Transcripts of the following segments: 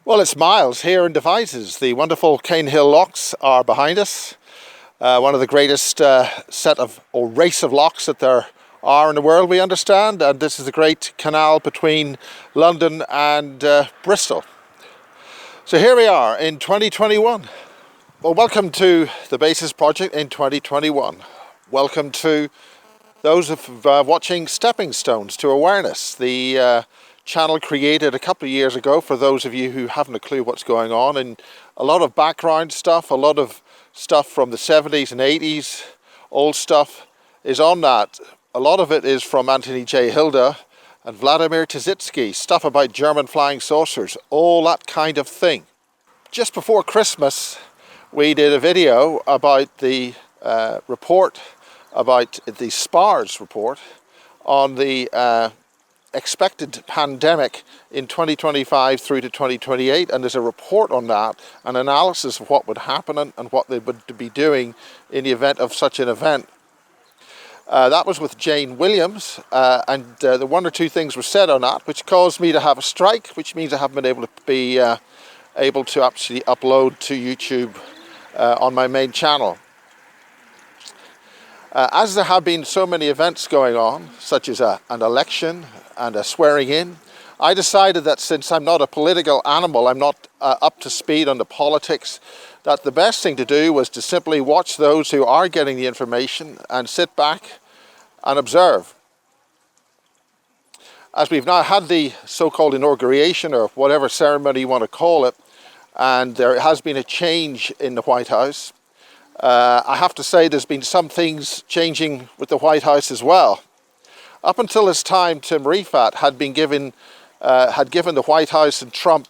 Well, it's Miles here in Devizes. The wonderful Cane Hill locks are behind us. One of the greatest race of locks that there are in the world, we understand. And this is the great canal between London and Bristol. So here we are in 2021. Well, welcome to the Basis Project in 2021. Welcome to those of watching Stepping Stones to Awareness, the channel created a couple of years ago for those of you who haven't a clue what's going on, and a lot of background stuff, a lot of stuff from the 70s and 80s, old stuff is on that. A lot of it is from Anthony J. Hilda and Vladimir Tizitsky, stuff about German flying saucers, all that kind of thing. Just before Christmas we did a video about the report, about the SPARS report on the expected pandemic in 2025 through to 2028, and there's a report on that, an analysis of what would happen and what they would be doing in the event of such an event. That was with Jane Williams, and the one or two things were said on that which caused me to have a strike, which means I haven't been able to actually upload to YouTube on my main channel. As there have been so many events going on, such as an election and a swearing in, I decided that since I'm not a political animal, I'm not up to speed on the politics, that the best thing to do was to simply watch those who are getting the information and sit back and observe. As we've now had the so-called inauguration, or whatever ceremony you want to call it, and there has been a change in the White House, I have to say there's been some things changing with the White House as well. Up until this time, Tim Riefat had given the White House and Trump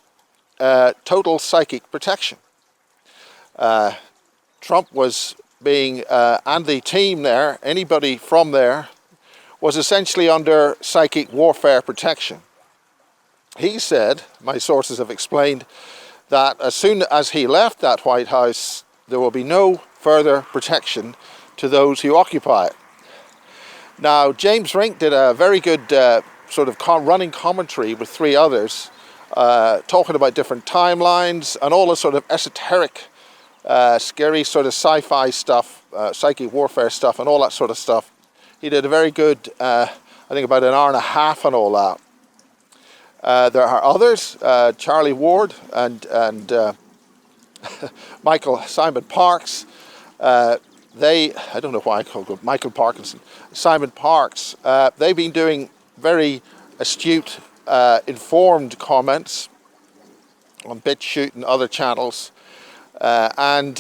total psychic protection. Trump was being, and the team there, anybody from there, was essentially under psychic warfare protection. He said, my sources have explained, that as soon as he left that White House, there will be no further protection to those who occupy it. Now, James Rink did a very good running commentary with three others, talking about different timelines and all the sort of esoteric, scary sort of sci-fi stuff, psychic warfare stuff and all that sort of stuff. He did a very good, I think about an hour and a half on all that. There are others, Charlie Ward and Simon Parks. I don't know why I called him Michael Parkinson, Simon Parks. They've been doing very astute, informed comments on BitChute and other channels, and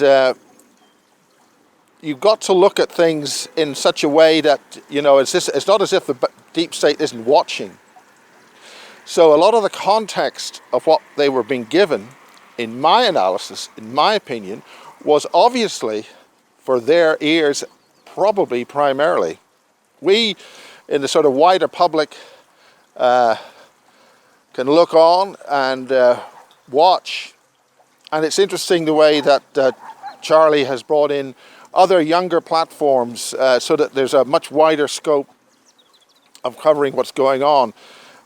you've got to look at things in such a way that, you know, it's not as if the deep state isn't watching. So a lot of the context of what they were being given, in my analysis, in my opinion, was obviously for their ears, probably primarily. We, in the sort of wider public, can look on and watch. And it's interesting the way that Charlie has brought in other younger platforms so that there's a much wider scope of covering what's going on.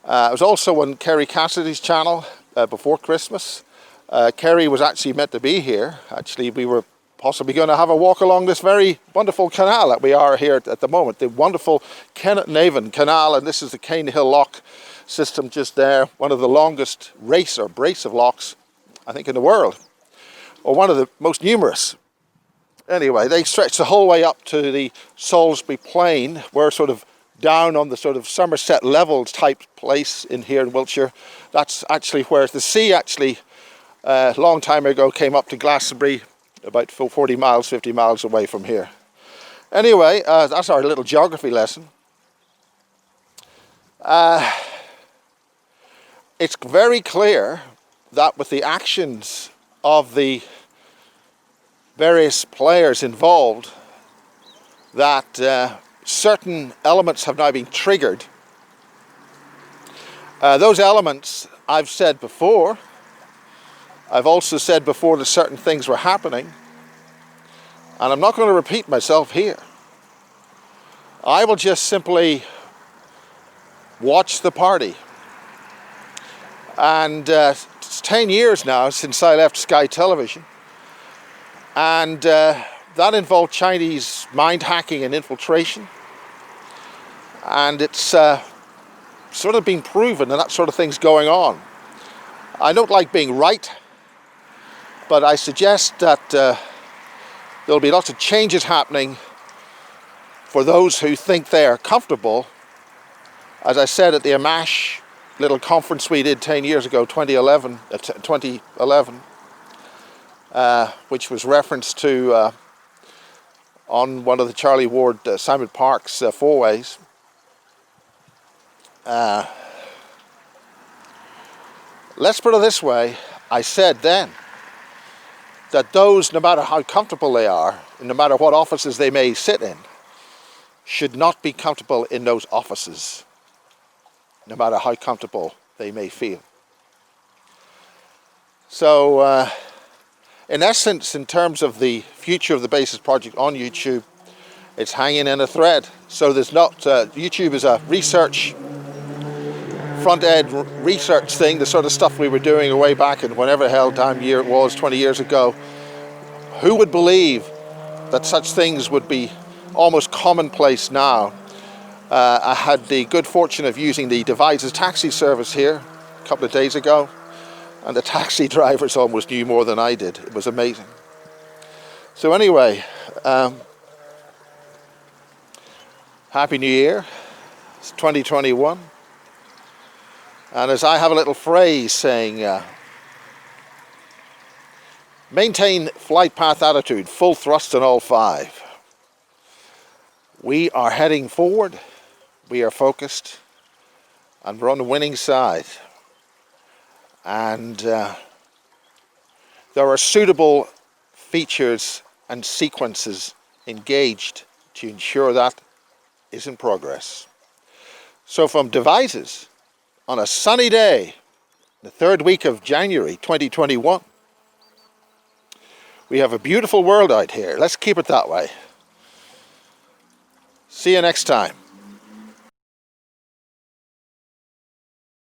It was also on Kerry Cassidy's channel before Christmas. Kerry was actually meant to be here. Actually, we were possibly going to have a walk along this very wonderful canal that we are here at the moment, the wonderful Kennet Navan Canal, and this is the Cane Hill lock system just there, one of the longest brace of locks, I think, in the world, or one of the most numerous. Anyway, they stretch the whole way up to the Salisbury Plain. We're sort of down on the sort of Somerset Levels type place in here in Wiltshire. That's actually where the sea actually, a long time ago, came up to Glastonbury, about 40 miles, 50 miles away from here. Anyway, that's our little geography lesson. It's very clear that with the actions of the various players involved, that certain elements have now been triggered. Those elements, I've said before, I've also said before that certain things were happening, and I'm not going to repeat myself here. I will just simply watch the party and 10 years now since I left Sky Television, and that involved Chinese mind hacking and infiltration, and it's sort of been proven that sort of thing's going on. I don't like being right, but I suggest that there'll be lots of changes happening for those who think they are comfortable. As I said at the Amash little conference we did 10 years ago, 2011, which was referenced to on one of the Charlie Ward, Simon Park's four-ways. Let's put it this way, I said then that those, no matter how comfortable they are, and no matter what offices they may sit in, should not be comfortable in those offices, no matter how comfortable they may feel. So, in essence, in terms of the future of the Basis Project on YouTube, it's hanging in a thread. So there's not, YouTube is a research, front-end research thing, the sort of stuff we were doing way back in whenever the hell damn year it was, 20 years ago. Who would believe that such things would be almost commonplace now? I had the good fortune of using the Devices taxi service here a couple of days ago, and the taxi drivers almost knew more than I did. It was amazing. So anyway, Happy New Year. It's 2021. And as I have a little phrase saying, maintain flight path attitude, full thrust on all five. We are heading forward, we are focused, and we're on the winning side. And there are suitable features and sequences engaged to ensure that is in progress. So from Devices, on a sunny day, the third week of January 2021, we have a beautiful world out here. Let's keep it that way. See you next time.